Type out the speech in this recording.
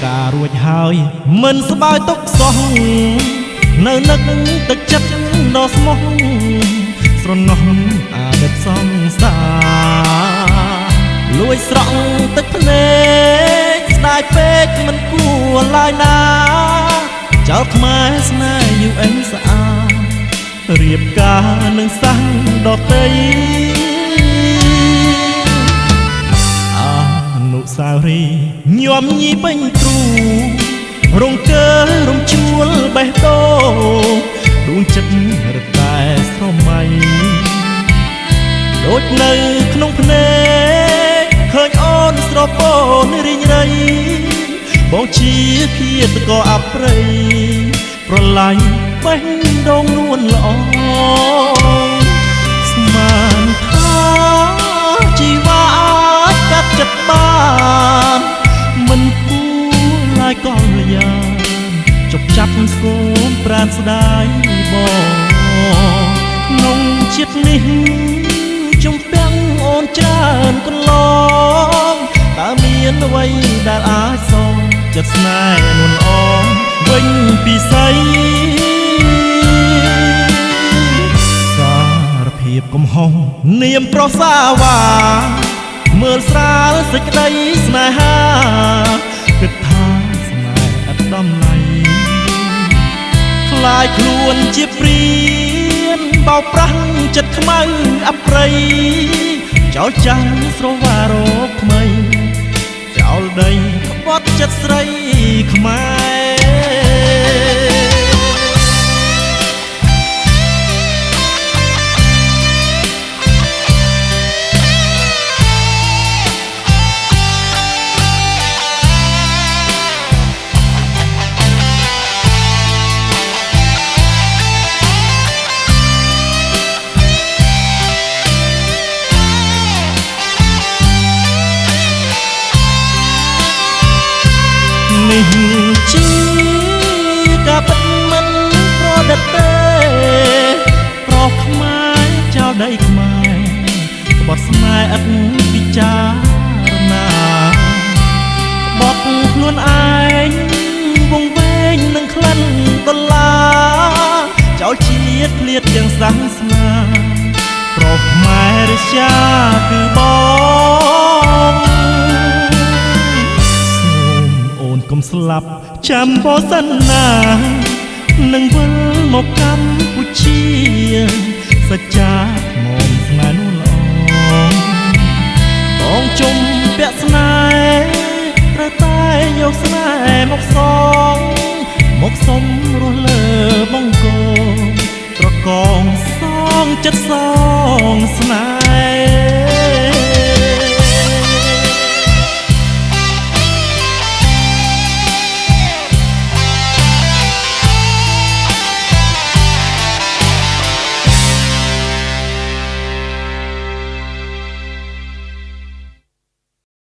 ការរួចហើយមិនស្បើយទុកសោះនៅនឹកទឹកចិត្តដ៏ស្មោះស្រណោះអតីតសង្សារលួចស្រក់ទឹកភ្នែកស្ដាយពេកមិនគួរឡើយណាចោលខ្មែរស្នេហ៍យូអេនស្អាតរៀបការនឹងសាំងដតីអនុស្សាវរីយ៍ញោមញីពេញទ្រូរងកើរំជួលបេះដូងដួងចិត្តរតែស្រមៃដូចនៅក្នុងភ្នែកឃើញអូនស្រពោនរីងរៃបងជាឃាតកអប្រិយប្រឡាយបេះដូងនួនល្អស្មានថាជីវាអាចកាត់ចិត្តបានមិនគួរឡើយកលយាជប់ចាប់ស្គមប្រានស្ដាយបងក្នុងជាតិនេះជំពាំងអូនច្រើនកន្លងតើមានអ្វីដែលអាចសងចិត្តស្នេហ៍នួនអងវិញពីស្អីសារភាពកំហុសនាមប្រុសសាវាមើលស្រាលសេចក្តីស្នេហាគិតថាស្នេហ៍ឥតដំណៃខ្លាយខ្លួនជាព្រានបោកប្រាស់ចិត្តខ្មៅអប្រិយចោលចាំស្រវារកថ្មីចោលដីក្បត់ចិត្តស្រីខ្មែរនេះជាការពិតមិនប្រឌិតទេប្រុសខ្មែរចោលដីខ្មែរក្បត់ស្នេហ៍ឥតពិចារណាក្បត់ខ្លួនឯងវង្វេងនឹងក្លិនដុល្លារចោលជាតិភ្លាតទាំងសាសនាប្រុសខ្មែររាជាគឺបងកុំស្លាប់ចាំបោសិនណានឹងវិលមកកម្ពុជាសច្ចាមមស្នេហ៍នោះល្អបងជុំពាក់ស្នេហ៍ត្រូវតែយកស្នេហ៍មកសងមកសុំរស់លើបង្គោលត្រកងសងចិត្តសងស្នេហ៍